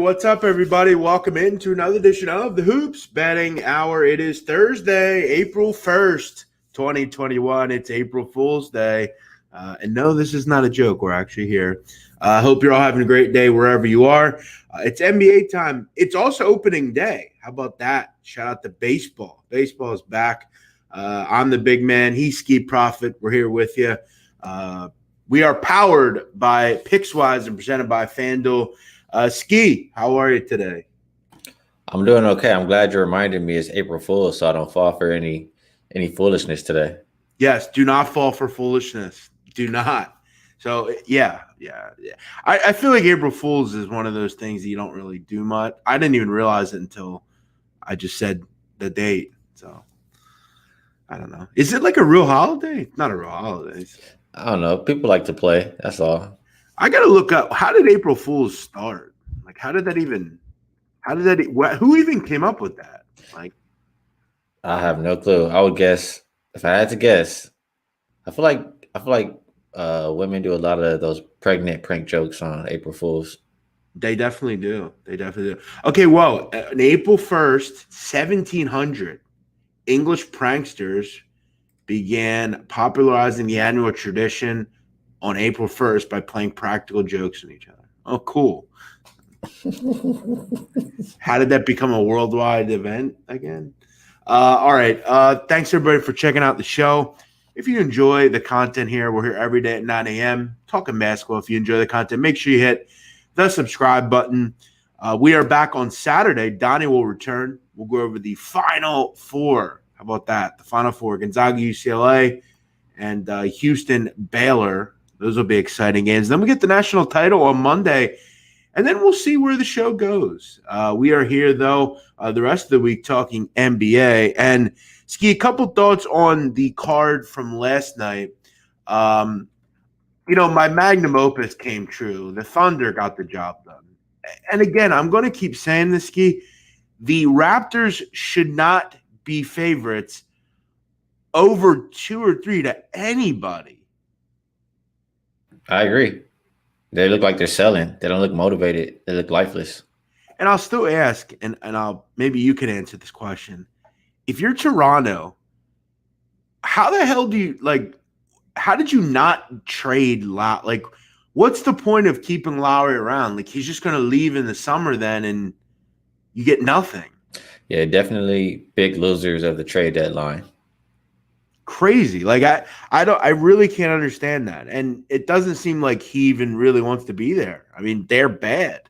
what's up, everybody? Welcome into another edition of the Hoops Betting Hour. It is Thursday, April 1st, 2021. It's April Fool's Day. And no, this is not a joke. We're actually here. I hope you're all having a great day wherever you are. It's NBA time. It's also opening day. How about that? Shout out to baseball. Baseball is back. I'm the big man. He's Ski Profit. We're here with you. We are powered by PicksWise and presented by FanDuel. Ski, how are you today? I'm doing okay. I'm glad you reminded me it's April Fool's, so I don't fall for any foolishness today. Yes, do not fall for foolishness. Do not. So, yeah. I feel like April Fool's is one of those things that you don't really do much. I didn't even realize it until I just said the date. So, I don't know. Is it like a real holiday? Not a real holiday. I don't know. People like to play. That's all. I got to look up, how did April Fool's start? Like, who even came up with that? Like, I have no clue. I would guess, if I had to guess, I feel like women do a lot of those pregnant prank jokes on April Fool's. They definitely do. Okay, well, on April 1st, 1700, English pranksters began popularizing the annual tradition on April 1st by playing practical jokes on each other. Oh, cool. How did that become a worldwide event again? All right. Thanks, everybody, for checking out the show. If you enjoy the content here, we're here every day at 9 a.m. talking basketball. If you enjoy the content, make sure you hit the subscribe button. We are back on Saturday. Donnie will return. We'll go over the Final Four. How about that? The Final Four, Gonzaga, UCLA, and Houston, Baylor. Those will be exciting games. Then we get the national title on Monday, and then we'll see where the show goes. We are here, though, the rest of the week talking NBA. And, Ski, a couple thoughts on the card from last night. My magnum opus came true. The Thunder got the job done. And, again, I'm going to keep saying this, Ski. The Raptors should not be favorites over 2 or 3 to anybody. I agree. They look like they're selling. They don't look motivated. They look lifeless. And I'll still ask, and maybe you can answer this question. If you're Toronto, how the hell how did you not trade Lowry? Like, what's the point of keeping Lowry around? Like, he's just going to leave in the summer then, and you get nothing. Yeah, definitely big losers of the trade deadline. Crazy. Like, I really can't understand that. And it doesn't seem like he even really wants to be there. I mean, they're bad.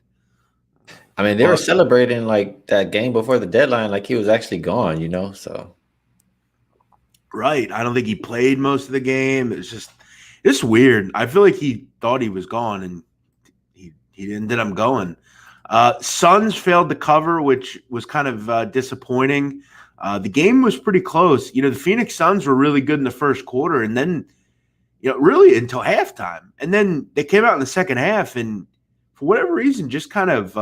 I mean, they were celebrating like that game before the deadline, like he was actually gone, so. Right. I don't think he played most of the game. It's weird. I feel like he thought he was gone and he ended up going. Suns failed to cover, which was kind of disappointing. The game was pretty close. The Phoenix Suns were really good in the first quarter, and then, really until halftime. And then they came out in the second half, and for whatever reason, just kind of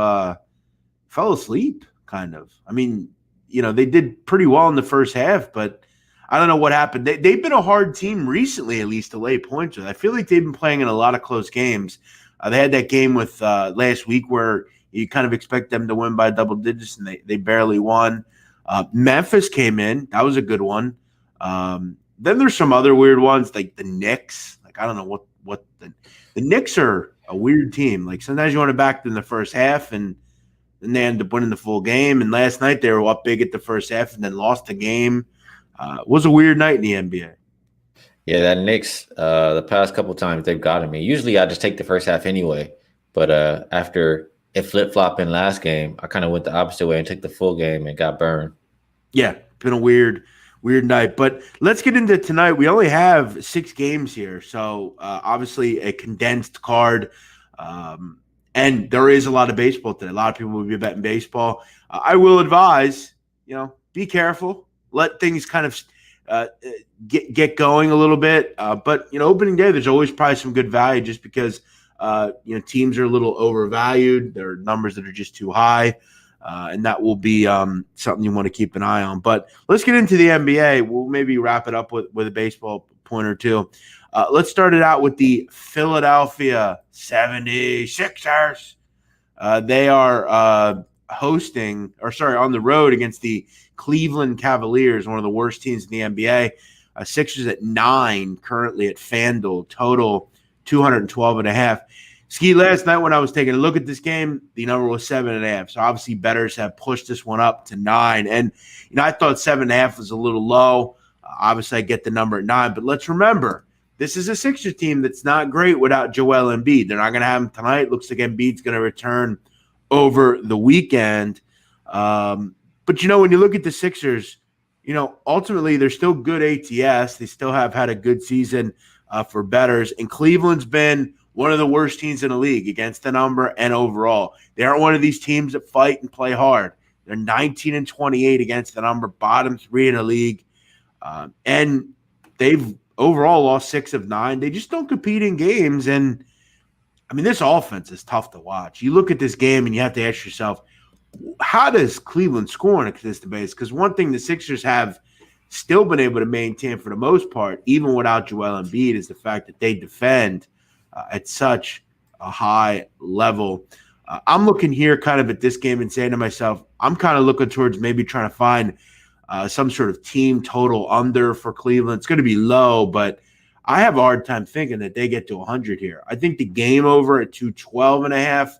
fell asleep, kind of. I mean, they did pretty well in the first half, but I don't know what happened. They've been a hard team recently, at least, to lay points with. I feel like they've been playing in a lot of close games. They had that game with last week where you kind of expect them to win by double digits, and they barely won. Memphis came in. That was a good one. Then there's some other weird ones, like the Knicks. Like, I don't know what the Knicks are a weird team. Like, sometimes you want to back them in the first half, and then they end up winning the full game. And last night they were up big at the first half and then lost the game. It was a weird night in the NBA. Yeah, that Knicks, the past couple times they've gotten me. Usually I just take the first half anyway. But after it flip-flopped in last game, I kind of went the opposite way and took the full game and got burned. Yeah, been a weird night. But let's get into tonight. We only have 6 games here, so obviously a condensed card. And there is a lot of baseball today. A lot of people will be betting baseball. I will advise, be careful. Let things kind of get going a little bit. But opening day, there's always probably some good value just because teams are a little overvalued. There are numbers that are just too high. And that will be something you want to keep an eye on. But let's get into the NBA. We'll maybe wrap it up with a baseball point or two. Let's start it out with the Philadelphia 76ers. They are on the road against the Cleveland Cavaliers, one of the worst teams in the NBA. Sixers at 9 currently at FanDuel, total 212.5. Ski, last night when I was taking a look at this game, the number was 7.5. So obviously bettors have pushed this one up to 9. And, I thought 7.5 was a little low. Obviously I get the number at 9, but let's remember, this is a Sixers team that's not great without Joel Embiid. They're not going to have him tonight. Looks like Embiid's going to return over the weekend. But, when you look at the Sixers, ultimately they're still good ATS. They still have had a good season for bettors. And Cleveland's been one of the worst teams in the league against the number and overall. They aren't one of these teams that fight and play hard. They're 19-28 against the number, bottom 3 in the league. And they've overall lost 6 of 9. They just don't compete in games. And, this offense is tough to watch. You look at this game and you have to ask yourself, how does Cleveland score on a consistent basis? Because one thing the Sixers have still been able to maintain for the most part, even without Joel Embiid, is the fact that they defend at such a high level. I'm looking here kind of at this game and saying to myself, I'm kind of looking towards maybe trying to find some sort of team total under for Cleveland. It's going to be low, but I have a hard time thinking that they get to 100 here. I think the game over at 212.5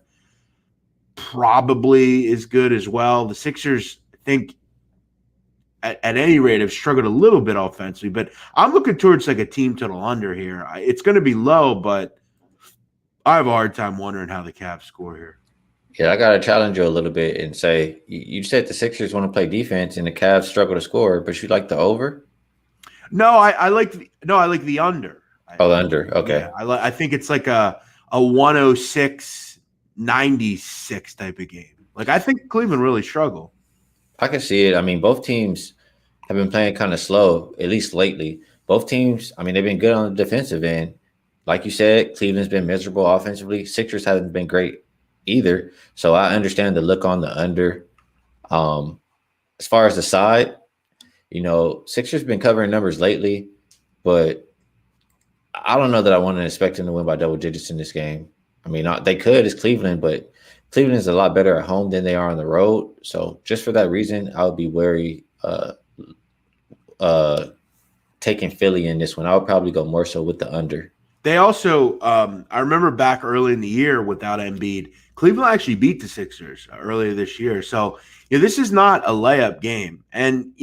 probably is good as well. The Sixers, I think, at any rate, have struggled a little bit offensively, but I'm looking towards like a team total under here. It's going to be low, but I have a hard time wondering how the Cavs score here. Yeah, I got to challenge you a little bit and say, you said the Sixers want to play defense and the Cavs struggle to score, but you like the over? No, I like the under. Oh, the under. Okay. Yeah, I think it's like a 106-96 type of game. Like, I think Cleveland really struggle. I can see it. Both teams have been playing kind of slow, at least lately. Both teams, they've been good on the defensive end. Like you said, Cleveland's been miserable offensively. Sixers haven't been great either. So I understand the look on the under. As far as the side, Sixers been covering numbers lately, but I don't know that I want to expect them to win by double digits in this game. They could. It's Cleveland, but Cleveland is a lot better at home than they are on the road. So just for that reason, I would be wary taking Philly in this one. I would probably go more so with the under. They also, I remember back early in the year without Embiid, Cleveland actually beat the Sixers earlier this year. So, this is not a layup game. And,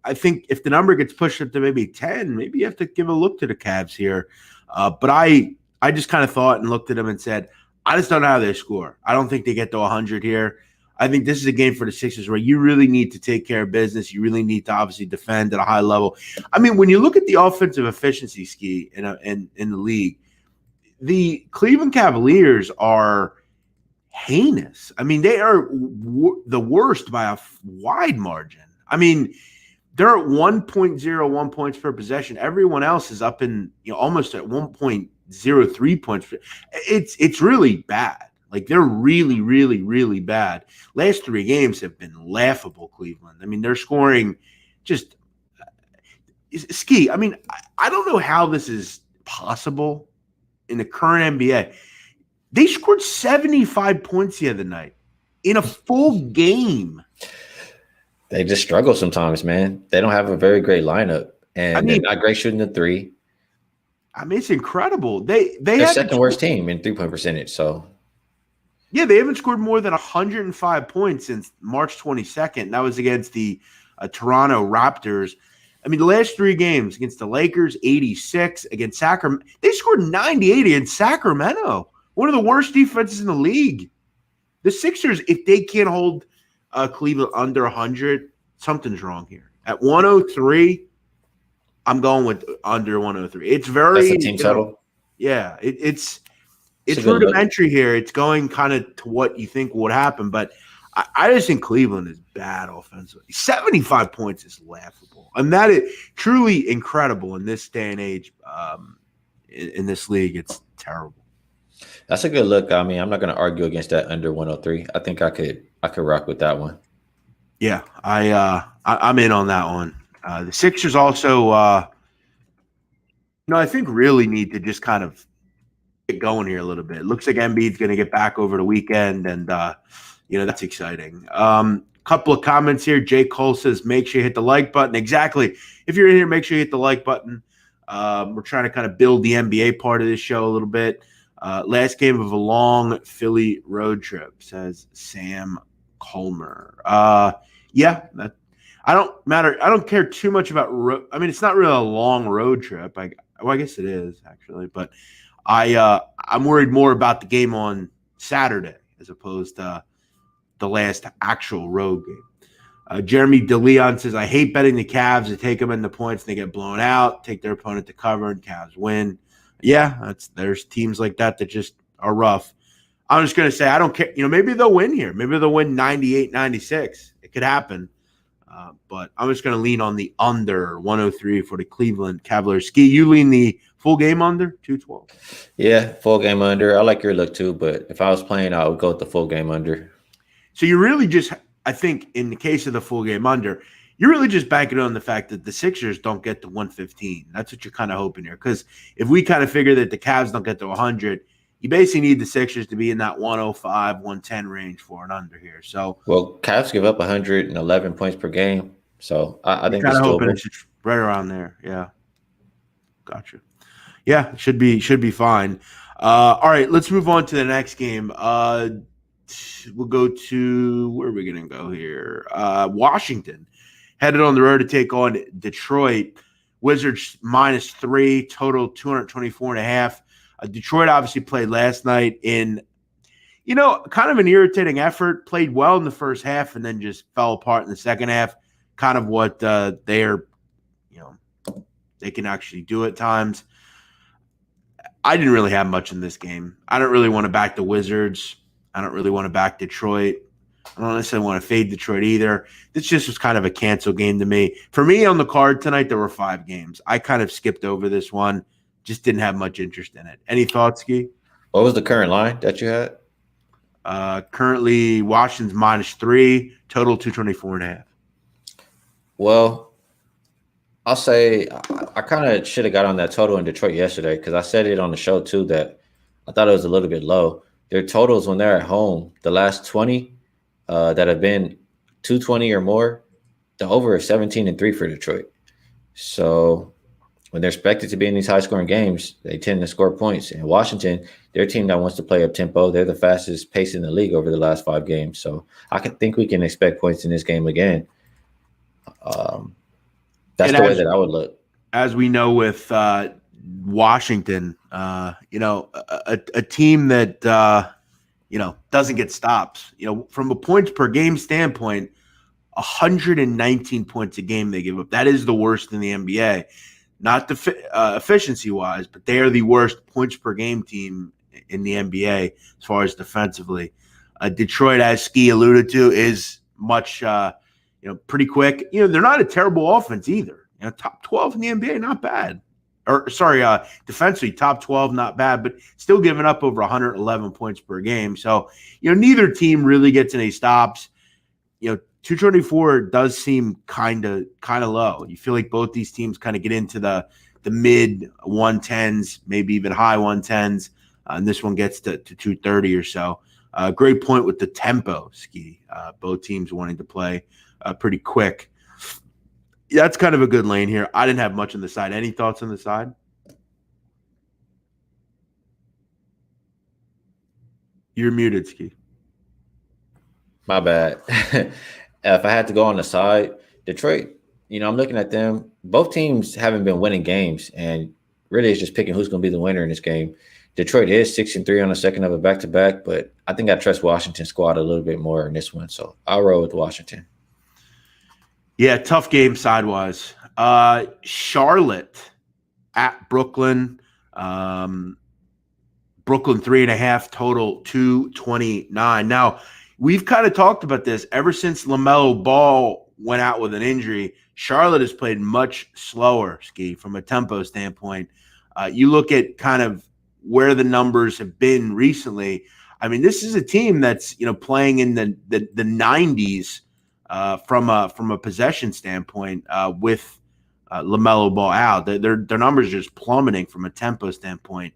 I think if the number gets pushed up to maybe 10, maybe you have to give a look to the Cavs here. But I just kind of thought and looked at them and said, I just don't know how they score. I don't think they get to 100 here. I think this is a game for the Sixers where you really need to take care of business. You really need to obviously defend at a high level. When you look at the offensive efficiency, Ski, in the league, the Cleveland Cavaliers are heinous. They are the worst by a wide margin. They're at 1.01 points per possession. Everyone else is up in almost at 1.03 points. It's really bad. Like, they're really, really, really bad. Last 3 games have been laughable, Cleveland. They're scoring just Ski. I don't know how this is possible in the current NBA. They scored 75 points the other night in a full game. They just struggle sometimes, man. They don't have a very great lineup, and they're not great shooting the three. It's incredible. They're second worst team in 3-point percentage. So, yeah, they haven't scored more than 105 points since March 22nd. That was against the Toronto Raptors. The last 3 games against the Lakers, 86, against Sacramento. They scored 98 against Sacramento, one of the worst defenses in the league. The Sixers, if they can't hold Cleveland under 100, something's wrong here. At 103, I'm going with under 103. It's very that's a team total. Yeah, it's rudimentary here. It's going kind of to what you think would happen, but I just think Cleveland is bad offensively. 75 points is laughable. That is truly incredible in this day and age. In this league, it's terrible. That's a good look. I'm not going to argue against that under 103. I think I could rock with that one. Yeah, I'm in on that one. The Sixers also, I think really need to just kind of going here a little bit. It looks like Embiid's going to get back over the weekend, and that's exciting. Couple of comments here. Jay Cole says, make sure you hit the like button. Exactly. If you're in here, make sure you hit the like button. We're trying to kind of build the NBA part of this show a little bit. Last game of a long Philly road trip, says Sam Colmer. I don't care too much about it's not really a long road trip. I guess it is actually, but I'm worried more about the game on Saturday as opposed to the last actual road game. Jeremy DeLeon says, I hate betting the Cavs to take them in the points and they get blown out, take their opponent to cover, and Cavs win. Yeah, there's teams like that just are rough. I'm just going to say I don't care. Maybe they'll win here. Maybe they'll win 98-96. It could happen. But I'm just going to lean on the under 103 for the Cleveland Cavaliers. Ski, you lean the full game under 212? Yeah, full game under. I like your look too, but if I was playing, I would go with the full game under. So you really just, I think in the case of the full game under, you're really just banking on the fact that the Sixers don't get to 115. That's what you're kind of hoping here. Because if we kind of figure that the Cavs don't get to 100, you basically need the Sixers to be in that 105, 110 range for an under here. So, well, Cavs give up 111 points per game. So I think kind of hoping it's right around there. Yeah. Gotcha. Yeah, should be fine. All right, let's move on to the next game. We'll go to, where are we going to go here? Washington. Headed on the road to take on Detroit. Wizards -3, total 224.5. Detroit obviously played last night in, kind of an irritating effort. Played well in the first half and then just fell apart in the second half. Kind of what they can actually do at times. I didn't really have much in this game. I don't really want to back the Wizards. I don't really want to back Detroit. I don't necessarily want to fade Detroit either. This just was kind of a cancel game to me. For me on the card tonight, there were 5 games. I kind of skipped over this one. Just didn't have much interest in it. Any thoughts, Ski? What was the current line that you had? Currently, Washington's -3, total 224.5. Well, I'll say I kind of should have got on that total in Detroit yesterday because I said it on the show too that I thought it was a little bit low. Their totals when they're at home, the last 20 that have been 220 or more, the over is 17-3 for Detroit. So when they're expected to be in these high-scoring games, they tend to score points. And Washington, they're a team that wants to play up tempo. They're the fastest pace in the league over the last 5 games. So I think we can expect points in this game again. That's the way that I would look. As we know with Washington, a team that doesn't get stops. From a points per game standpoint, 119 points a game they give up. That is the worst in the NBA. Not the efficiency wise, but they are the worst points per game team in the NBA as far as defensively. Detroit, as Ski alluded to, is much pretty quick. They're not a terrible offense either. Top 12 in the NBA, not bad. Defensively, top 12, not bad, but still giving up over 111 points per game. So, neither team really gets any stops. 224 does seem kind of low. You feel like both these teams kind of get into the mid 110s, maybe even high 110s, and this one gets to 230 or so. Great point with the tempo, Ski. Both teams wanting to play pretty quick. That's kind of a good lane here. I didn't have much on the side. Any thoughts on the side? You're muted, Ski. My bad. If I had to go on the side, Detroit, I'm looking at them. Both teams haven't been winning games, and really it's just picking who's going to be the winner in this game. Detroit is 6-3 on the second of a back-to-back, but I think I trust Washington's squad a little bit more in this one, so I'll roll with Washington. Yeah, tough game sidewise. Charlotte at Brooklyn. Brooklyn 3.5, total 229. Now, we've kind of talked about this ever since LaMelo Ball went out with an injury. Charlotte has played much slower, Ski, from a tempo standpoint. You look at kind of where the numbers have been recently. I mean, this is a team that's playing in the 90s from a possession standpoint with LaMelo Ball out. Their numbers are just plummeting from a tempo standpoint.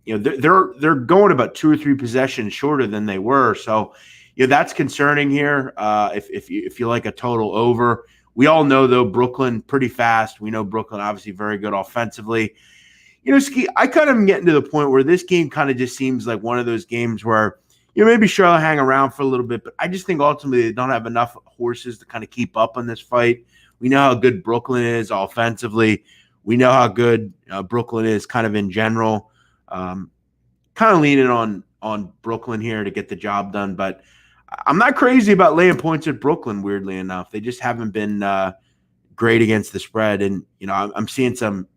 they're going about 2 or 3 possessions shorter than they were. So, that's concerning here. If you like a total over, we all know though Brooklyn pretty fast. We know Brooklyn obviously very good offensively. Ski, I kind of am getting to the point where this game kind of just seems like one of those games where maybe Charlotte hang around for a little bit, but I just think ultimately they don't have enough horses to kind of keep up on this fight. We know how good Brooklyn is offensively. We know how good Brooklyn is kind of in general. Kind of leaning on Brooklyn here to get the job done, but I'm not crazy about laying points at Brooklyn, weirdly enough. They just haven't been great against the spread, and I'm seeing some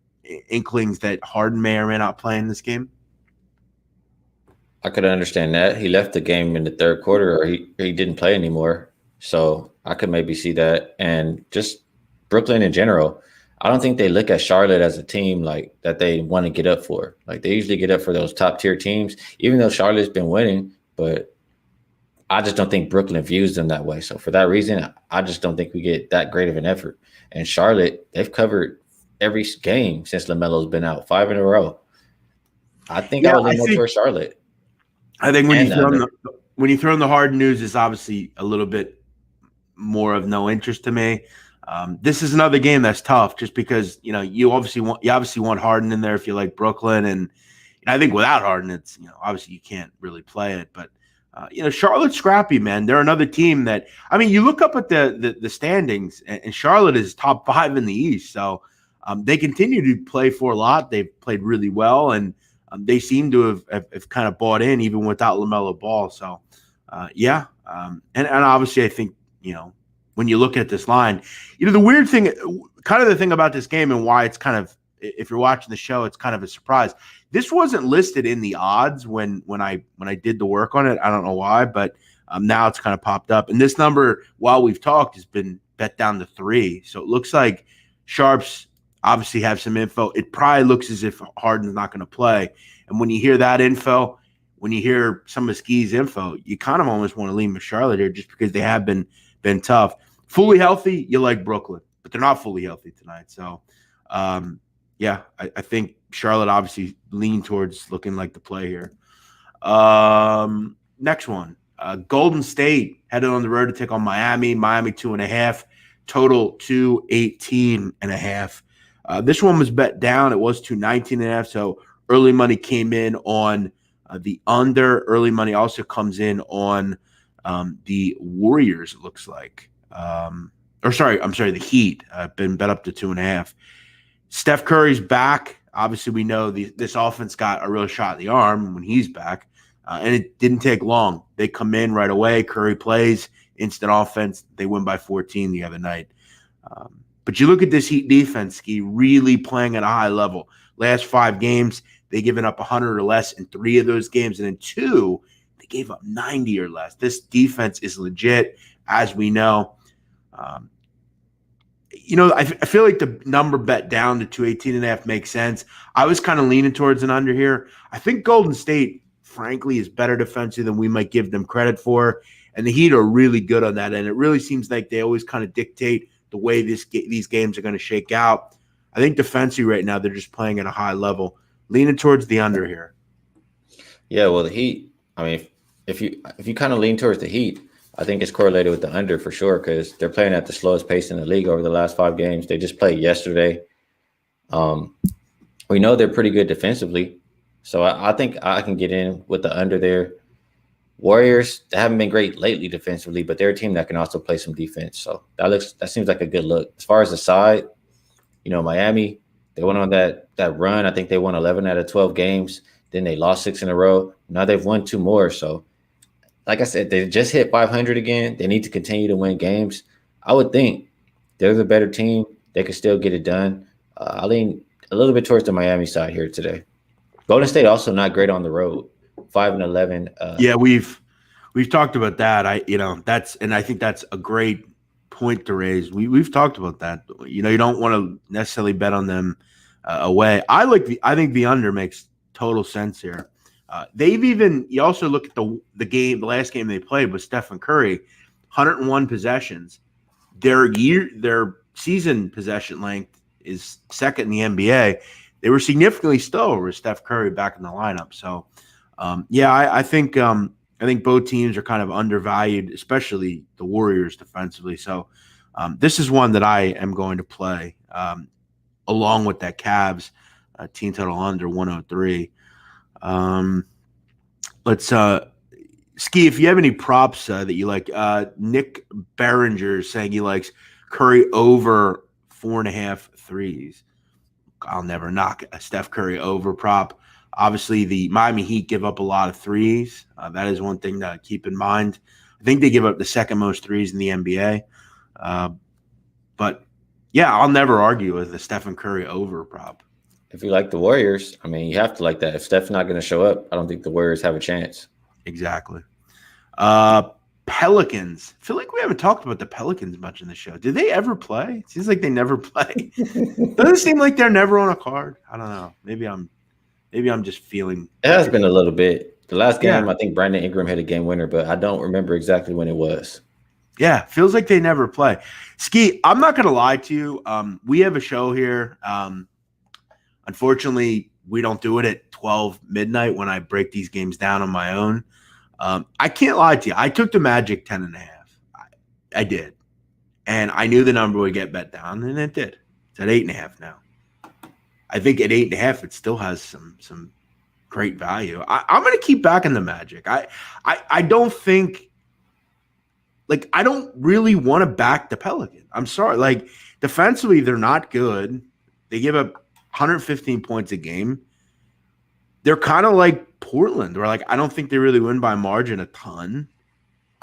inklings that Harden may or may not play in this game. I could understand that. He left the game in the third quarter, or he didn't play anymore. So I could maybe see that. And just Brooklyn in general, I don't think they look at Charlotte as a team like that they want to get up for. Like they usually get up for those top tier teams, even though Charlotte's been winning. But I just don't think Brooklyn views them that way. So for that reason, I just don't think we get that great of an effort. And Charlotte, they've covered every game since LaMelo's been out, 5 in a row. I think I would lean more towards Charlotte. I think when you throw in the hard news is obviously a little bit more of no interest to me. This is another game that's tough just because you obviously want Harden in there if you like Brooklyn, and I think without Harden it's obviously you can't really play it. But Charlotte's scrappy, man. They're another team that you look up at the standings, and Charlotte is top 5 in the East, so they continue to play for a lot. They've played really well, and they seem to have kind of bought in even without LaMelo Ball. So, and obviously I think, when you look at this line, the weird thing, kind of the thing about this game and why it's kind of, if you're watching the show, it's kind of a surprise. This wasn't listed in the odds when I did the work on it. I don't know why, but now it's kind of popped up. And this number, while we've talked, has been bet down to 3. So it looks like Sharps obviously have some info. It probably looks as if Harden's not going to play. And when you hear that info, when you hear some of Ski's info, you kind of almost want to lean with Charlotte here just because they have been tough. Fully healthy, you like Brooklyn, but they're not fully healthy tonight. So, I think Charlotte obviously lean towards looking like the play here. Next one, Golden State headed on the road to take on Miami. Miami 2.5, total 218.5. This one was bet down. It was 219.5. So early money came in on the under. Early money also comes in on the Warriors, it looks like. The Heat been bet up to 2.5. Steph Curry's back. Obviously, we know this offense got a real shot in the arm when he's back, and it didn't take long. They come in right away. Curry plays, instant offense. They win by 14 the other night. But you look at this Heat defense, Ski, really playing at a high level. Last 5 games, they given up 100 or less in 3 of those games, and in 2, they gave up 90 or less. This defense is legit, as we know. I feel like the number bet down to 218.5 makes sense. I was kind of leaning towards an under here. I think Golden State, frankly, is better defensive than we might give them credit for, and the Heat are really good on that end. It really seems like they always kind of dictate the way these games are going to shake out. I think defensively right now, they're just playing at a high level. Leaning towards the under here. Yeah, well, the Heat, if you kind of lean towards the Heat, I think it's correlated with the under for sure because they're playing at the slowest pace in the league over the last 5 games. They just played yesterday. We know they're pretty good defensively, so I think I can get in with the under there. Warriors, they haven't been great lately defensively, but they're a team that can also play some defense. So that seems like a good look. As far as the side, Miami, they went on that run. I think they won 11 out of 12 games. Then they lost 6 in a row. Now they've won 2 more. So, like I said, they just hit 500 again. They need to continue to win games. I would think they're the better team. They could still get it done. I lean a little bit towards the Miami side here today. Golden State also not great on the road. 5-11. We've talked about that. I think that's a great point to raise. We've talked about that. You don't want to necessarily bet on them away. I think the under makes total sense here. You also look at the last game they played with Stephen Curry, 101 possessions. Their season possession length is second in the NBA. they were significantly slower with Steph Curry back in the lineup. So, I think both teams are kind of undervalued, especially the Warriors defensively. So, this is one that I am going to play along with that Cavs team total under 103. Let's Ski, if you have any props that you like, Nick Behringer is saying he likes Curry over 4.5 threes. I'll never knock a Steph Curry over prop. Obviously, the Miami Heat give up a lot of threes. That is one thing to keep in mind. I think they give up the second most threes in the NBA. But, yeah, I'll never argue with the Stephen Curry over prop. If you like the Warriors, I mean, you have to like that. If Steph's not going to show up, I don't think the Warriors have a chance. Exactly. Pelicans. I feel like we haven't talked about the Pelicans much in the show. Did they ever play? It seems like they never play. Doesn't it seem like they're never on a card? I don't know. Maybe I'm just feeling. It has been a little bit. The last game, I think Brandon Ingram hit a game winner, but I don't remember exactly when it was. Yeah, feels like they never play. Ski, I'm not going to lie to you. We have a show here. Unfortunately, we don't do it at 12 midnight when I break these games down on my own. I can't lie to you. I took the Magic 10.5. I did. And I knew the number would get bet down, and it did. It's at 8.5 now. I think at 8.5, it still has some great value. I'm going to keep backing the Magic. I don't think – I don't really want to back the Pelicans. I'm sorry. Defensively, they're not good. They give up 115 points a game. They're kind of like Portland, where I don't think they really win by margin a ton.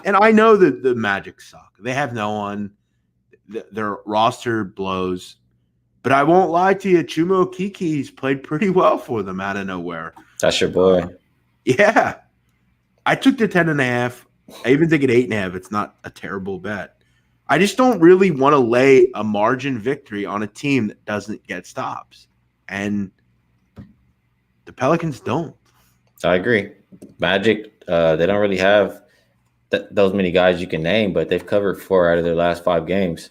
And I know that the Magic suck. They have no one. Their roster blows. But I won't lie to you, Chuma Okeke's played pretty well for them out of nowhere. That's your boy. Yeah. I took the 10.5. I even think at 8.5, it's not a terrible bet. I just don't really want to lay a margin victory on a team that doesn't get stops. And the Pelicans don't. I agree. Magic, they don't really have those many guys you can name, but they've covered 4 out of their last 5 games.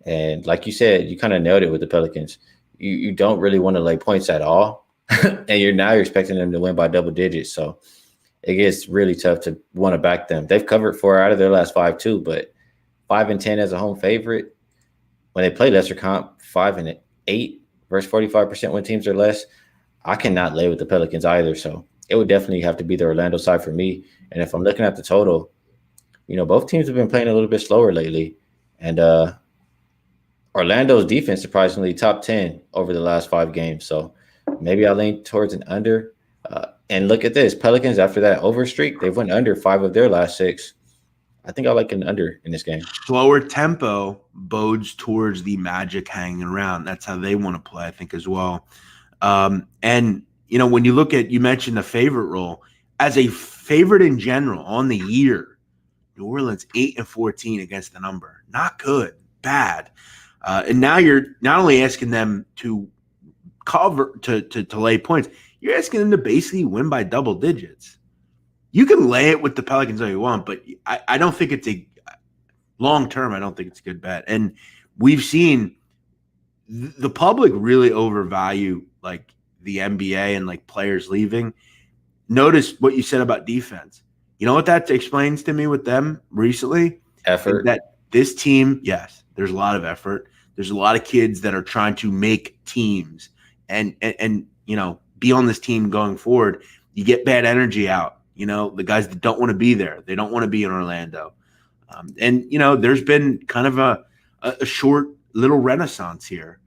And like you said, you kind of nailed it with the Pelicans. You don't really want to lay points at all. And you're expecting them to win by double digits. So it gets really tough to want to back them. They've covered 4 out of their last 5 too, but 5-10 as a home favorite. When they play lesser comp, 5-8 versus 45% when teams are less. I cannot lay with the Pelicans either. So it would definitely have to be the Orlando side for me. And if I'm looking at the total, both teams have been playing a little bit slower lately. And Orlando's defense, surprisingly, top 10 over the last 5 games. So maybe I'll lean towards an under. And look at this. Pelicans, after that over streak, they've went under 5 of their last 6. I think I like an under in this game. Slower tempo bodes towards the Magic hanging around. That's how they want to play, I think, as well. And, when you look at – you mentioned the favorite role. As a favorite in general on the year, New Orleans 8-14 against the number. Not good. Bad. And now you're not only asking them to cover to lay points, you're asking them to basically win by double digits. You can lay it with the Pelicans all you want, but I don't think it's a long term. I don't think it's a good bet. And we've seen the public really overvalue the NBA and players leaving. Notice what you said about defense. You know what that explains to me with them recently? Effort. That this team, yes, there's a lot of effort. There's a lot of kids that are trying to make teams and be on this team going forward. You get bad energy out. The guys that don't want to be there. They don't want to be in Orlando. There's been kind of a short little renaissance here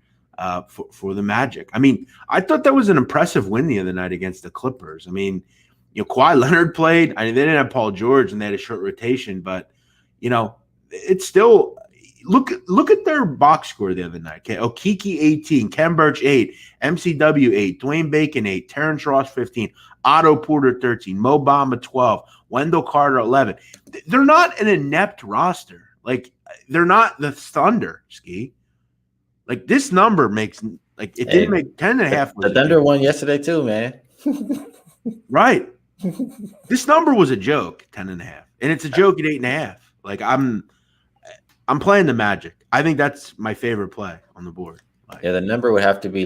for the Magic. I mean, I thought that was an impressive win the other night against the Clippers. I mean, Kawhi Leonard played. I mean, they didn't have Paul George and they had a short rotation, but it's still look at their box score the other night. Okay, Okeke 18, Ken Birch 8, MCW 8, Dwayne Bacon 8, Terrence Ross 15, Otto Porter 13, Mo Bamba 12, Wendell Carter 11. They're not an inept roster. They're not the Thunder, Ski. This number makes it did make 10.5. The Thunder won yesterday too, man. Right. This number was a joke, 10.5, and it's a joke at 8.5. I'm playing the Magic. I think that's my favorite play on the board. The number would have to be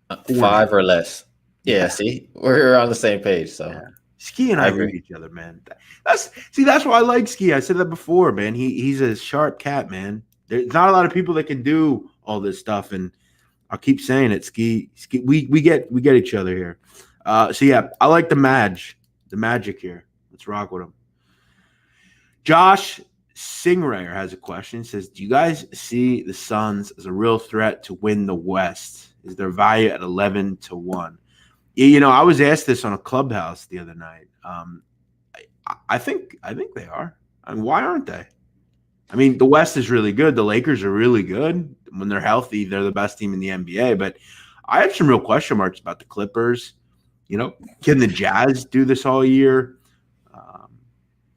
5 or less. Yeah, see, we're on the same page. So Yeah. Ski and I I read agree. each other, man. That's why I like Ski. I said that before, man. He's a sharp cat, man. There's not a lot of people that can do all this stuff, and I'll keep saying it. Ski. We get each other here. So yeah, I like the magic here. Let's rock with him. Josh Singray has a question. He says, do you guys see the Suns as a real threat to win the West? Is their value at 11-1? Yeah, I was asked this on a Clubhouse the other night. I think they are. I mean, why aren't they? I mean, the West is really good. The Lakers are really good. When they're healthy, they're the best team in the NBA. But I have some real question marks about the Clippers. Can the Jazz do this all year?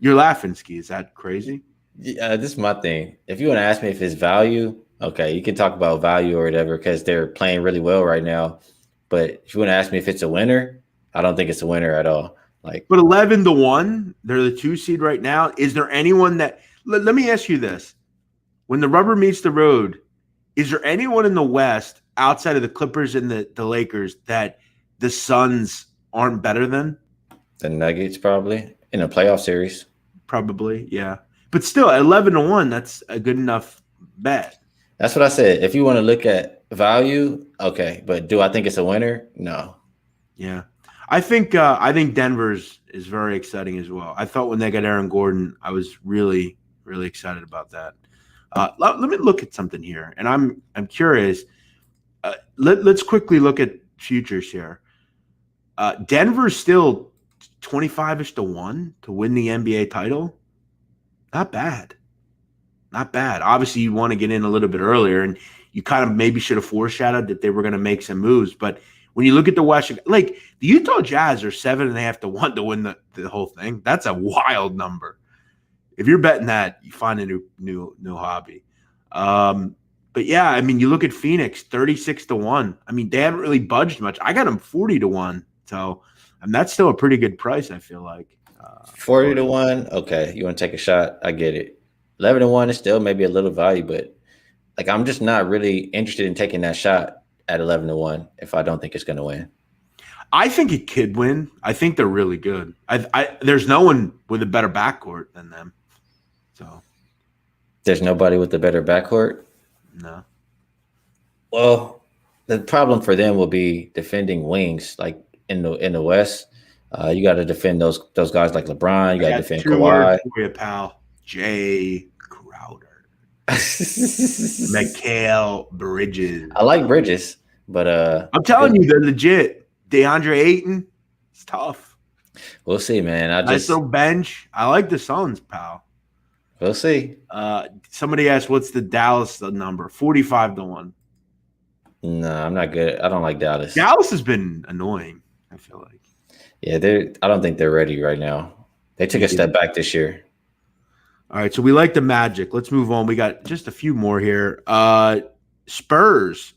You're laughing, Ski. Is that crazy? Yeah, this is my thing. If you want to ask me if it's value, okay, you can talk about value or whatever because they're playing really well right now. But if you want to ask me if it's a winner, I don't think it's a winner at all. But 11-1, they're the 2 seed right now. Is there anyone that? Let me ask you this: when the rubber meets the road, is there anyone in the West outside of the Clippers and the Lakers that the Suns aren't better than? The Nuggets probably in a playoff series. Probably, yeah. But still, at 11-1, that's a good enough bet. That's what I said. If you want to look at value, okay. But do I think it's a winner? No. Yeah. I think Denver's is very exciting as well. I thought when they got Aaron Gordon, I was really, really excited about that. Let me look at something here, and I'm curious. Let's quickly look at futures here. Denver's still 25-ish to 1 to win the NBA title. Not bad. Not bad. Obviously, you want to get in a little bit earlier, and you kind of maybe should have foreshadowed that they were going to make some moves. But when you look at the West, like the Utah Jazz are 7.5 to 1 to win the whole thing. That's a wild number. If you're betting that, you find a new hobby. But yeah, I mean, you look at Phoenix, 36 to 1. I mean, they haven't really budged much. I got them 40 to 1. So, that's still a pretty good price, I feel like. 40 to 1. Okay. You want to take a shot? I get it. 11 to 1 is still maybe a little value, but I'm just not really interested in taking that shot at 11 to 1 if I don't think it's going to win. I think it could win. I think they're really good. There's no one with a better backcourt than them. So there's nobody with a better backcourt? No. Well, the problem for them will be defending wings. Like in the West, you got to defend those guys like LeBron. You got to defend Kawhi. For you, pal. Jay Crowder. Mikal Bridges. I like Bridges, but I'm telling you, they're legit. DeAndre Ayton, it's tough. We'll see, man. ISO bench. I like the Suns, pal. We'll see. Somebody asked, what's the Dallas number? 45 to 1. No, I'm not good. I don't like Dallas. Dallas has been annoying, I feel like. Yeah, I don't think they're ready right now. They took a step back this year. All right, so we like the Magic. Let's move on. We got just a few more here. Spurs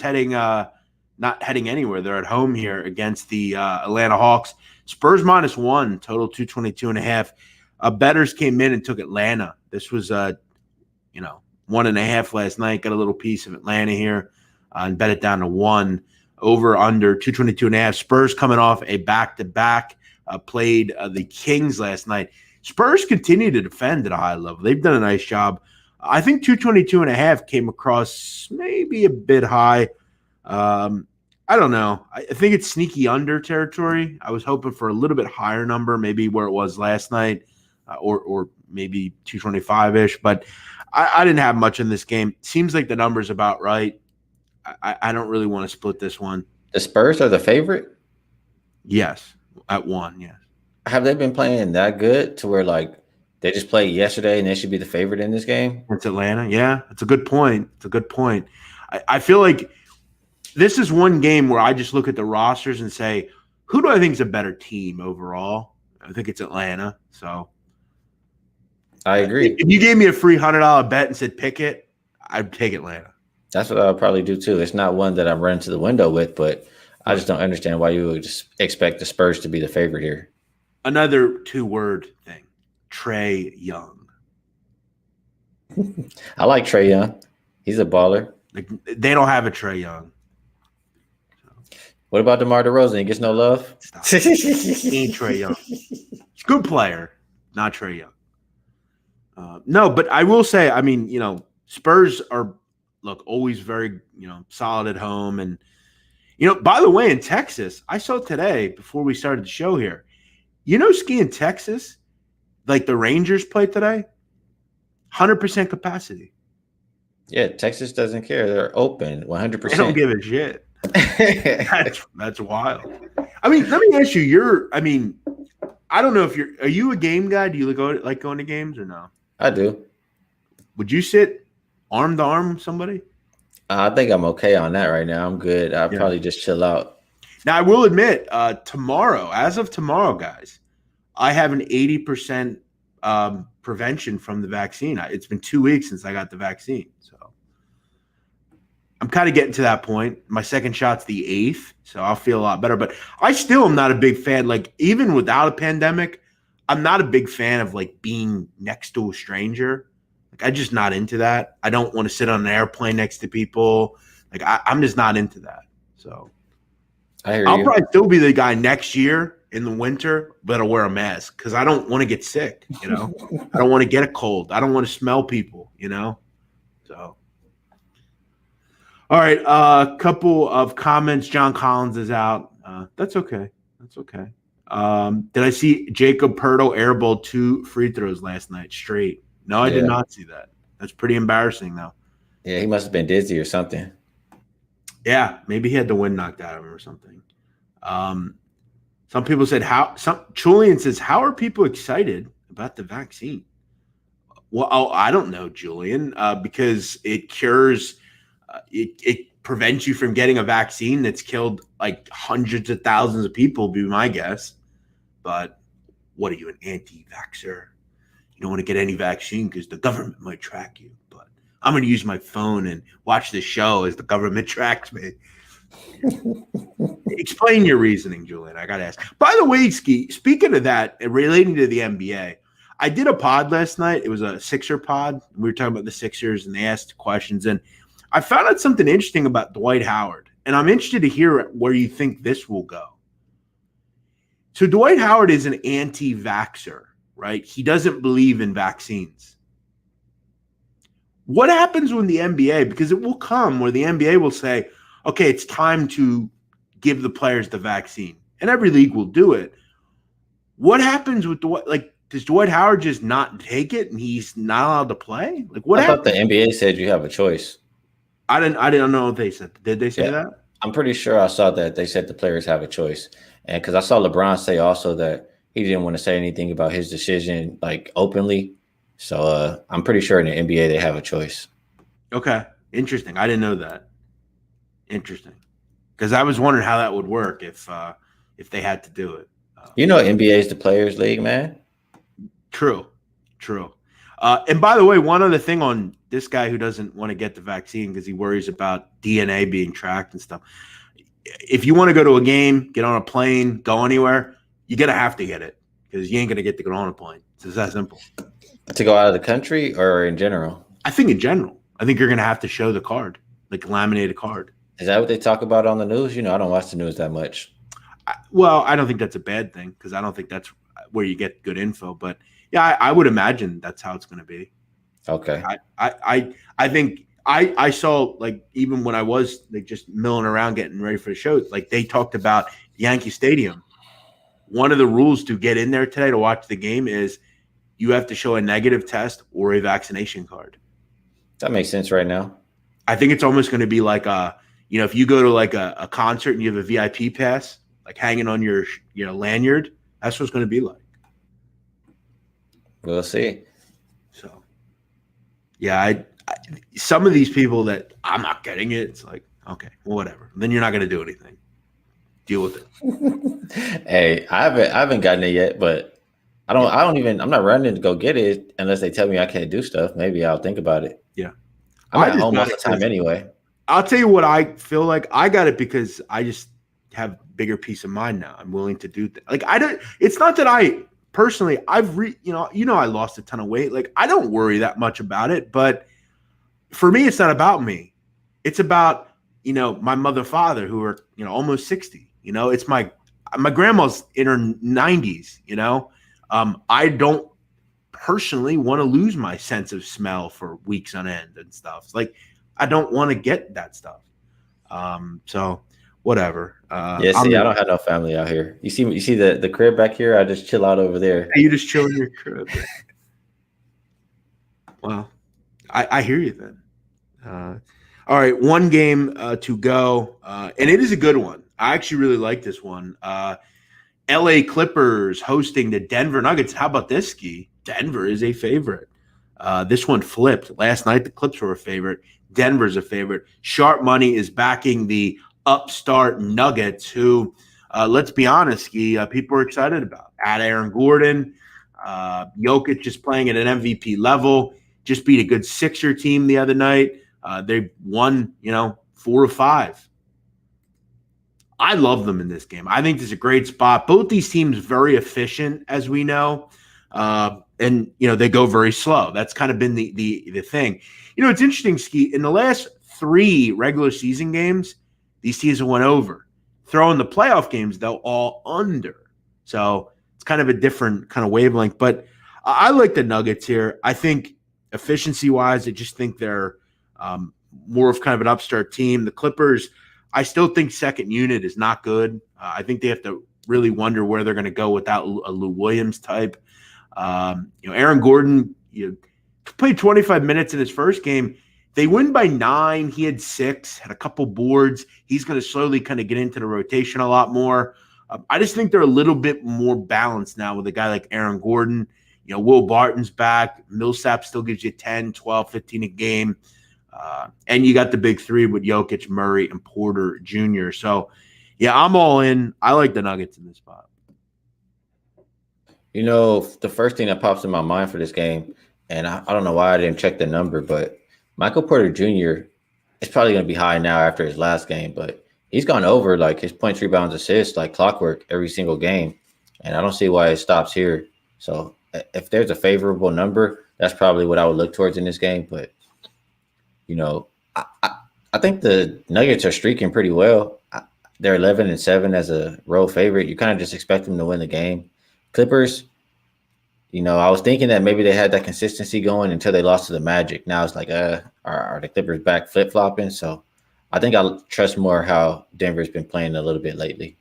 heading not heading anywhere. They're at home here against the Atlanta Hawks. Spurs -1, total 222.5. Bettors came in and took Atlanta. This was 1.5 last night. Got a little piece of Atlanta here and bet it down to 1. Over under 222.5. Spurs coming off a back-to-back. Played the Kings last night. Spurs continue to defend at a high level. They've done a nice job. I think 222.5 came across maybe a bit high. I don't know. I think it's sneaky under territory. I was hoping for a little bit higher number, maybe where it was last night, or maybe 225-ish. But I didn't have much in this game. Seems like the number's about right. I don't really want to split this one. The Spurs are the favorite? Yes, at 1, yes. Have they been playing that good to where, they just played yesterday and they should be the favorite in this game? It's Atlanta, yeah. It's a good point. I feel like this is one game where I just look at the rosters and say, who do I think is a better team overall? I think it's Atlanta. So I agree. If you gave me a free $100 bet and said pick it, I'd take Atlanta. That's what I'll probably do too. It's not one that I'm running to the window with, but I just don't understand why you would just expect the Spurs to be the favorite here. Another 2-word thing, Trae Young. I like Trae Young. He's a baller. They don't have a Trae Young. What about DeMar DeRozan? He gets no love? Stop. He ain't Trae Young. He's a good player, not Trae Young. No, but I will say, I mean, Spurs are always very, solid at home. And, by the way, in Texas, I saw today before we started the show here, ski in Texas, like the Rangers played today, 100% capacity. Yeah, Texas doesn't care. They're open 100%. They don't give a shit. That's wild. I mean, let me ask you, I don't know if are you a game guy? Do you like going to games or no? I do. Would you sit arm to arm with somebody? I think I'm okay on that right now. I'm good. I'll probably just chill out. Now, I will admit, tomorrow, as of tomorrow, guys, I have an 80% prevention from the vaccine. It's been 2 weeks since I got the vaccine. So I'm kind of getting to that point. My second shot's the 8th, so I'll feel a lot better. But I still am not a big fan. Like, even without a pandemic, I'm not a big fan of, being next to a stranger. I'm just not into that. I don't want to sit on an airplane next to people. I'm just not into that. So I'll probably still be the guy next year in the winter that'll wear a mask because I don't want to get sick, I don't want to get a cold. I don't want to smell people, So, all right, a couple of comments. John Collins is out. That's okay. That's okay. Did I see Jacob Pertl airball 2 free throws last night straight? No, I did not see that. That's pretty embarrassing, though. Yeah, he must have been dizzy or something. Yeah, maybe he had the wind knocked out of him or something. Some people said Julian says, how are people excited about the vaccine? Well, I don't know, Julian, because it cures, it prevents you from getting a vaccine that's killed hundreds of thousands of people, would be my guess. But what are you, an anti-vaxxer? You don't want to get any vaccine because the government might track you. But I'm going to use my phone and watch the show as the government tracks me. Explain your reasoning, Julian. I got to ask. By the way, speaking of that, relating to the NBA, I did a pod last night. It was a Sixer pod. We were talking about the Sixers, and they asked questions. And I found out something interesting about Dwight Howard. And I'm interested to hear where you think this will go. So Dwight Howard is an anti-vaxxer, right? He doesn't believe in vaccines. What happens when the NBA, because it will come where the NBA will say, okay, it's time to give the players the vaccine. And every league will do it. What happens with Dwight? Does Dwight Howard just not take it and he's not allowed to play? What I happened? thought the NBA said you have a choice. I didn't know what they said. Did they say that? I'm pretty sure I saw that they said the players have a choice. And because I saw LeBron say also that he didn't want to say anything about his decision openly. So I'm pretty sure in the NBA they have a choice. Okay. Interesting. I didn't know that. Interesting. Because I was wondering how that would work if they had to do it. NBA is the players' league, man. True. And by the way, one other thing on this guy who doesn't want to get the vaccine because he worries about DNA being tracked and stuff. If you want to go to a game, get on a plane, go anywhere, you're going to have to get it because you ain't going to get to go on a plane. It's just that simple. To go out of the country or in general? I think in general. I think you're going to have to show the card, a laminated card. Is that what they talk about on the news? I don't watch the news that much. I don't think that's a bad thing because I don't think that's where you get good info. But yeah, I would imagine that's how it's going to be. Okay. I think I saw even when I was just milling around getting ready for the show, they talked about Yankee Stadium. One of the rules to get in there today to watch the game is you have to show a negative test or a vaccination card. That makes sense right now. I think it's almost going to be if you go to a concert and you have a VIP pass, hanging on your lanyard, that's what it's going to be like. We'll see. So, yeah, some of these people that I'm not getting it, it's okay, well, whatever. Then you're not going to do anything. Deal with it. Hey, I haven't gotten it yet, but I'm not running to go get it unless they tell me I can't do stuff. Maybe I'll think about it. Yeah. I'm at home most of the time anyway. I'll tell you what I feel like. I got it because I just have bigger peace of mind now. I'm willing to do that. It's not that I personally, I lost a ton of weight. I don't worry that much about it, but for me, it's not about me. It's about, my mother, father, who are, almost 60. It's my grandma's in her 90s. I don't personally want to lose my sense of smell for weeks on end and stuff. Like, I don't want to get that stuff. So whatever. Yeah, see, I don't have no family out here. You see the crib back here? I just chill out over there. You just chill in your crib. Well, I hear you then. All right, one game to go, and it is a good one. I actually really like this one. LA Clippers hosting the Denver Nuggets. How about this, Ski? Denver is a favorite. This one flipped. Last night, the Clips were a favorite. Denver's a favorite. Sharp money is backing the upstart Nuggets, who, let's be honest, Ski, people are excited about. Add Aaron Gordon. Jokic just playing at an MVP level. Just beat a good Sixer team the other night. They won, 4 of 5. I love them in this game. I think this is a great spot. Both these teams very efficient, as we know. And they go very slow. That's kind of been the thing. It's interesting, Ski. In the last 3 regular season games, these teams went over. Throw in the playoff games, though, all under. So it's kind of a different kind of wavelength. But I like the Nuggets here. I think efficiency-wise, I just think they're more of kind of an upstart team. The Clippers, I still think second unit is not good. I think they have to really wonder where they're going to go without a Lou Williams type. Aaron Gordon played 25 minutes in his first game. They win by 9. He had 6, had a couple boards. He's going to slowly kind of get into the rotation a lot more. I just think they're a little bit more balanced now with a guy like Aaron Gordon. Will Barton's back. Millsap still gives you 10, 12, 15 a game. And you got the big 3 with Jokic, Murray, and Porter Jr. So, yeah, I'm all in. I like the Nuggets in this spot. The first thing that pops in my mind for this game, and I don't know why I didn't check the number, but Michael Porter Jr. is probably going to be high now after his last game, but he's gone over like his points, rebounds, assists, like clockwork every single game. And I don't see why it stops here. So if there's a favorable number, that's probably what I would look towards in this game. But, I think the Nuggets are streaking pretty well. They're 11-7 as a road favorite. You kind of just expect them to win the game. Clippers, I was thinking that maybe they had that consistency going until they lost to the Magic. Now it's like, are the Clippers back flip-flopping? So I think I'll trust more how Denver's been playing a little bit lately.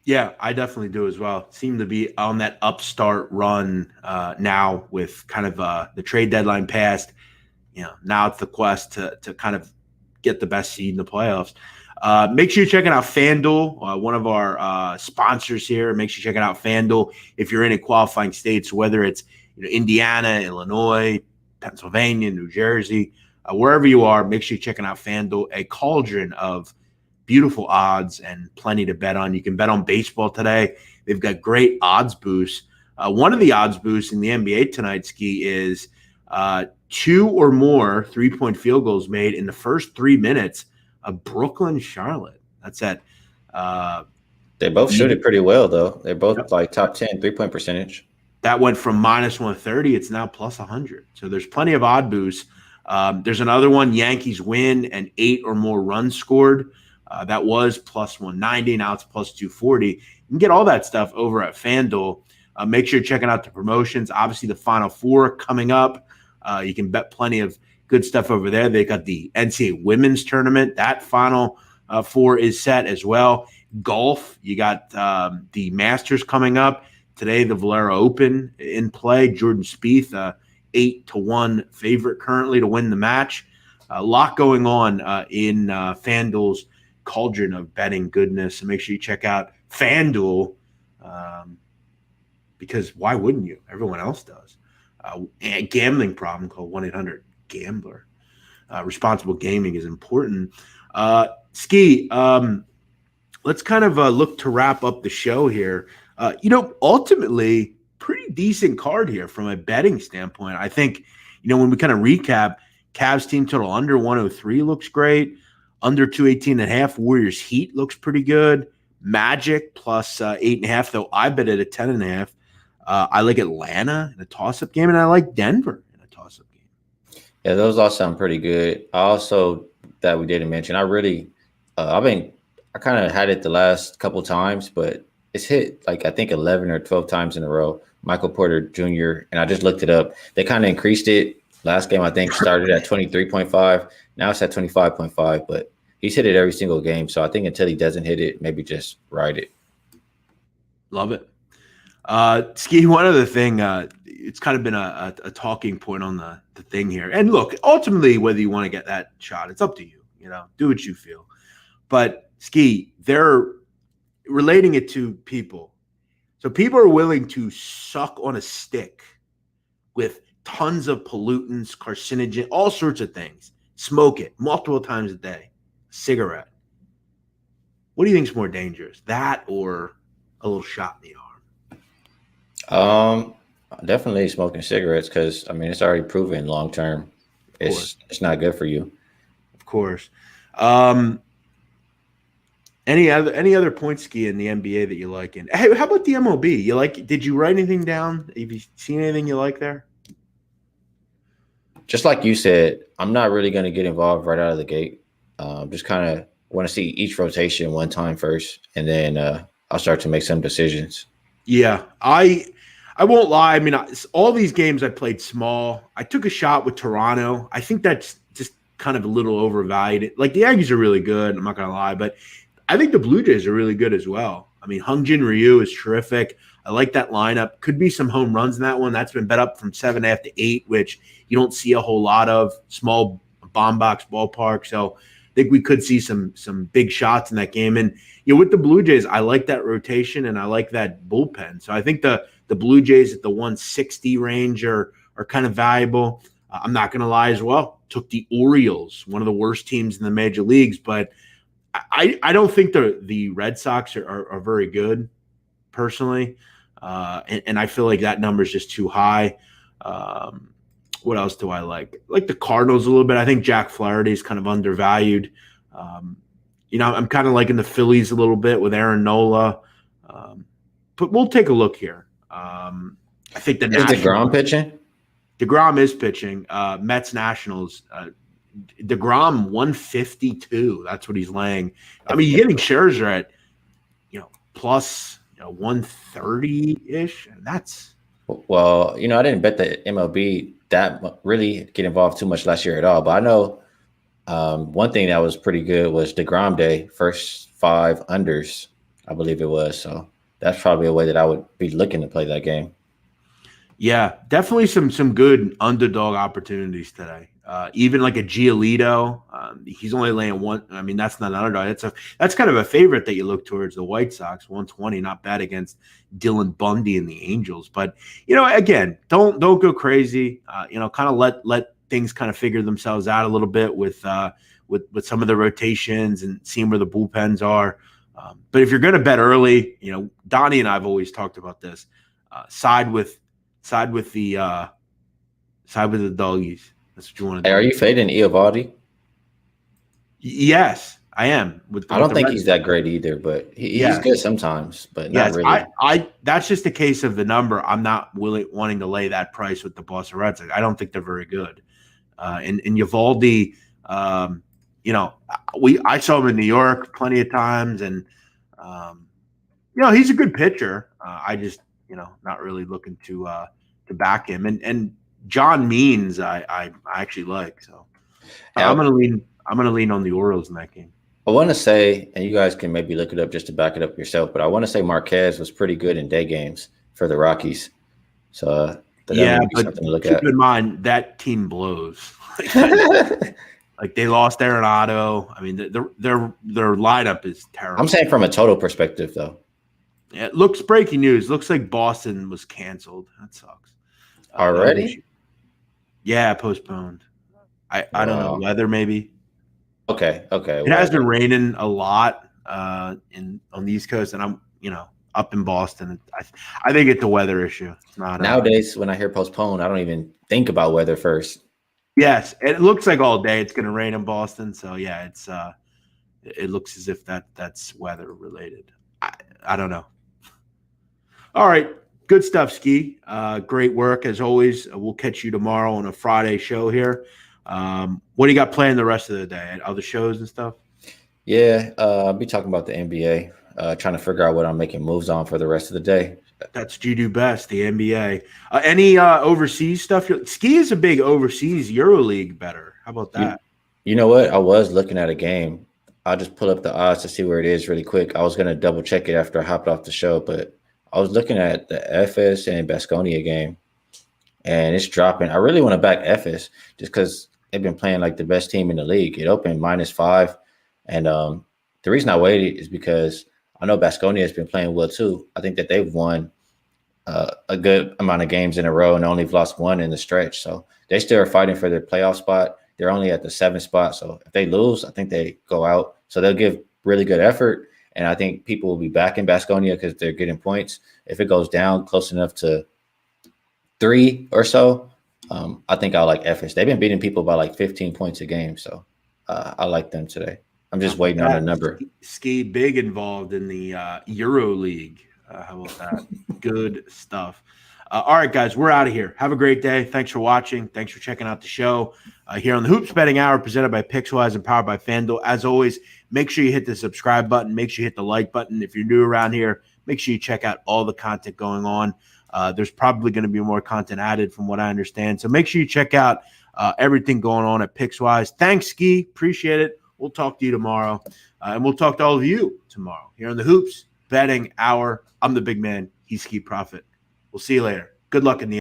Yeah, I definitely do as well. Seem to be on that upstart run now with kind of the trade deadline passed. Now it's the quest to kind of get the best seed in the playoffs. Make sure you're checking out FanDuel, one of our sponsors here. Make sure you're checking out FanDuel if you're in a qualifying states, whether it's Indiana, Illinois, Pennsylvania, New Jersey, wherever you are. Make sure you're checking out FanDuel, a cauldron of beautiful odds and plenty to bet on. You can bet on baseball today. They've got great odds boosts. One of the odds boosts in the NBA tonight, Ski, is 2 or more 3-point field goals made in the first 3 minutes of Brooklyn, Charlotte. That's at they both shoot it pretty well, though. They're both like top 10 3-point percentage. That went from minus 130. It's now plus 100. So there's plenty of odd boosts. There's another one, Yankees win and 8 or more runs scored. That was plus 190. Now it's plus 240. You can get all that stuff over at FanDuel. Make sure you're checking out the promotions. Obviously, the Final Four coming up. You can bet plenty of good stuff over there. They got the NCAA women's tournament. That Final Four is set as well. Golf, you got the Masters coming up. Today, the Valero Open in play. Jordan Spieth, 8-1 favorite currently to win the match. A lot going on in FanDuel's cauldron of betting goodness. So make sure you check out FanDuel because why wouldn't you? Everyone else does. A gambling problem called 1-800-GAMBLER. Responsible gaming is important. Ski, let's kind of look to wrap up the show here. Ultimately, pretty decent card here from a betting standpoint. I think, when we kind of recap, Cavs team total under 103 looks great. Under 218.5, Warriors Heat looks pretty good. Magic plus 8.5, though I bet it at 10.5. I like Atlanta in a toss-up game, and I like Denver in a toss-up game. Yeah, those all sound pretty good. Also, that we didn't mention, I really I kind of had it the last couple times, but it's hit like I think 11 or 12 times in a row. Michael Porter Jr. and I just looked it up. They kind of increased it. Last game I think started at 23.5. Now it's at 25.5, but he's hit it every single game. So I think until he doesn't hit it, maybe just ride it. Love it. Ski, one other thing, it's kind of been a talking point on the thing here. And look, ultimately, whether you want to get that shot, it's up to you. Do what you feel. But Ski, they're relating it to people. So people are willing to suck on a stick with tons of pollutants, carcinogen, all sorts of things. Smoke it multiple times a day. Cigarette. What do you think is more dangerous, that or a little shot in the arm? Definitely smoking cigarettes because it's already proven long term. It's not good for you. Of course. Any other point, Ski, in the NBA that you like? Hey, how about the MLB? Did you write anything down? Have you seen anything you like there? Just like you said, I'm not really going to get involved right out of the gate. Just kind of want to see each rotation one time first, and then I'll start to make some decisions. Yeah, I won't lie. All these games I played small. I took a shot with Toronto. I think that's just kind of a little overvalued. Like the Yankees are really good. I'm not going to lie, but I think the Blue Jays are really good as well. Hung-Jin Ryu is terrific. I like that lineup. Could be some home runs in that one. That's been bet up from 7.5 to 8, which you don't see a whole lot of. Small bomb box ballpark. So I think we could see some big shots in that game. And with the Blue Jays, I like that rotation and I like that bullpen. So I think the Blue Jays at the 160 range are kind of valuable. I'm not going to lie as well. Took the Orioles, one of the worst teams in the major leagues, but I don't think the Red Sox are very good, personally, and I feel like that number is just too high. What else do I like? I like the Cardinals a little bit. I think Jack Flaherty is kind of undervalued. I'm kind of liking the Phillies a little bit with Aaron Nola, but we'll take a look here. I think is DeGrom pitching? DeGrom is pitching. Mets Nationals. DeGrom 152. That's what he's laying. You're getting Scherzer at plus 130-ish. And that's well, I didn't bet the MLB that really get involved too much last year at all. But I know one thing that was pretty good was DeGrom Day, first 5 unders, I believe it was. So that's probably a way that I would be looking to play that game. Yeah, definitely some good underdog opportunities today. Even like a Giolito, he's only laying 1. That's not an underdog. That's kind of a favorite that you look towards. The White Sox 120, not bad against Dylan Bundy and the Angels. But again, don't go crazy. Kind of let things kind of figure themselves out a little bit with some of the rotations and seeing where the bullpens are. But if you're going to bet early, Donnie and I have always talked about this. Side with the doggies. That's what you want to do. Hey, are you fading Eovaldi? Yes, I am. I don't think he's that great either, but he's good sometimes, but not really. I that's just a case of the number. I'm not wanting to lay that price with the Boston Red Sox. I don't think they're very good. And Eovaldi, I saw him in New York plenty of times, and he's a good pitcher. I just not really looking to back him. And John Means, I actually like. So I'm gonna lean on the Orioles in that game. I want to say, and you guys can maybe look it up just to back it up yourself, but I want to say Marquez was pretty good in day games for the Rockies. So yeah, but keep in mind that team blows. Like they lost Arenado. Their lineup is terrible. I'm saying from a total perspective, though. Yeah, it looks breaking news. Looks like Boston was canceled. That sucks. Already? Yeah, postponed. I don't know. Weather maybe. Okay. It has been raining a lot on the East Coast, and I'm up in Boston. I think it's a weather issue. It's not nowadays when I hear postponed, I don't even think about weather first. Yes, it looks like all day it's going to rain in Boston. So yeah, it looks as if that's weather related. I don't know. All right. Good stuff, Ski. Great work as always. We'll catch you tomorrow on a Friday show here. What do you got planned the rest of the day? Other shows and stuff? Yeah, I'll be talking about the NBA, trying to figure out what I'm making moves on for the rest of the day. That's what you do best, the NBA. Any overseas stuff? Ski is a big overseas EuroLeague better. How about You, that? you know what? I was looking at a game. I'll just pull up the odds to see where it is really quick. I was gonna double check it after I hopped off the show, but I was looking at the FS and Baskonia game, and it's dropping. I really want to back FS just because they've been playing like the best team in the league. It opened -5, and the reason I waited is because I know Baskonia has been playing well too. I think that they've won a good amount of games in a row and only lost one in the stretch. So they still are fighting for their playoff spot. They're only at the 7th spot. So if they lose, I think they go out. So they'll give really good effort. And I think people will be back in Baskonia because they're getting points. If it goes down close enough to 3 or so, I think I like FS. They've been beating people by like 15 points a game. So I like them today. I'm How just about waiting on the that? number. Ski big involved in the EuroLeague. How about that? Good stuff. All right, guys, we're out of here. Have a great day. Thanks for watching. Thanks for checking out the show here on the Hoops Betting Hour, presented by Pixelwise and powered by FanDuel. As always, make sure you hit the subscribe button. Make sure you hit the like button. If you're new around here, make sure you check out all the content going on. There's probably going to be more content added from what I understand. So make sure you check out everything going on at Pixelwise. Thanks, Ski. Appreciate it. We'll talk to you tomorrow. And we'll talk to all of you tomorrow here on the Hoops Betting Hour. I'm the big man. He's Ski Profit. We'll see you later. Good luck in the